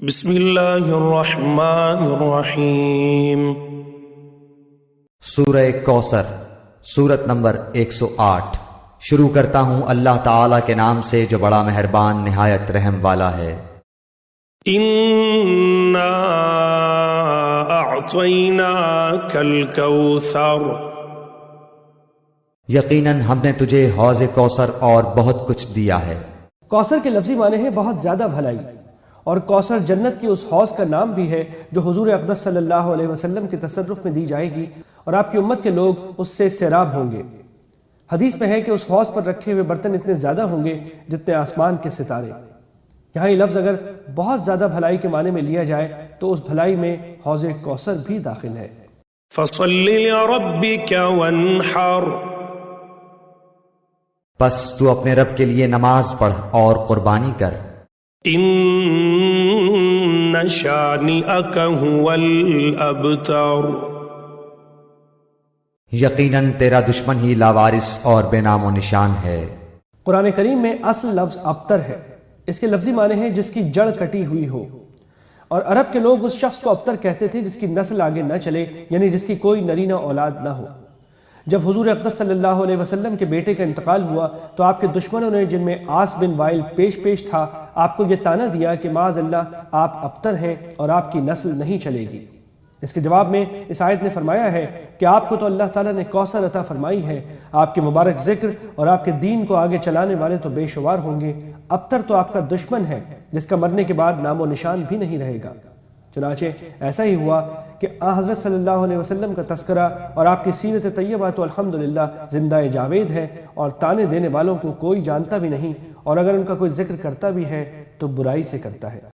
بسم اللہ الرحمن الرحیم۔ سورہ کوثر، سورت نمبر 108۔ شروع کرتا ہوں اللہ تعالیٰ کے نام سے جو بڑا مہربان نہایت رحم والا ہے۔ انا اعطیناک الکوثر، یقیناً ہم نے تجھے حوض کوثر اور بہت کچھ دیا ہے۔ کوثر کے لفظی معنی ہے بہت زیادہ بھلائی، اور کوثر جنت کی اس حوض کا نام بھی ہے جو حضور اقدس صلی اللہ علیہ وسلم کے تصرف میں دی جائے گی، اور آپ کی امت کے لوگ اس سے سیراب ہوں گے۔ حدیث میں ہے کہ اس حوض پر رکھے ہوئے برتن اتنے زیادہ ہوں گے جتنے آسمان کے ستارے۔ یہاں یہ لفظ اگر بہت زیادہ بھلائی کے معنی میں لیا جائے تو اس بھلائی میں حوض کوثر بھی داخل ہے۔ فصل لربک وانحر، پس تو اپنے رب کے لیے نماز پڑھ اور قربانی کر۔ ان شانئک هو الابتر، یقیناً تیرا دشمن ہی لاوارث اور بے نام و نشان ہے۔ قرآن کریم میں اصل لفظ ابتر ہے، اس کے لفظی معنی ہے جس کی جڑ کٹی ہوئی ہو، اور عرب کے لوگ اس شخص کو ابتر کہتے تھے جس کی نسل آگے نہ چلے، یعنی جس کی کوئی نرینہ اولاد نہ ہو۔ جب حضور اقدس صلی اللہ علیہ وسلم کے بیٹے کا انتقال ہوا تو آپ کے دشمنوں نے، جن میں عاص بن وائل پیش تھا، آپ کو یہ طعنہ دیا کہ معاذ اللہ آپ ابتر ہیں اور آپ کی نسل نہیں چلے گی۔ اس کے جواب میں اس آیت نے فرمایا ہے کہ آپ کو تو اللہ تعالیٰ نے کوثر عطا فرمائی ہے، آپ کے مبارک ذکر اور آپ کے دین کو آگے چلانے والے تو بے شمار ہوں گے، ابتر تو آپ کا دشمن ہے جس کا مرنے کے بعد نام و نشان بھی نہیں رہے گا۔ چنانچہ ایسا ہی ہوا کہ حضرت صلی اللہ علیہ وسلم کا تذکرہ اور آپ کی سیرت طیبہ تو الحمدللہ زندہ جاوید ہے، اور طعنے دینے والوں کو کوئی جانتا بھی نہیں، اور اگر ان کا کوئی ذکر کرتا بھی ہے تو برائی سے کرتا ہے۔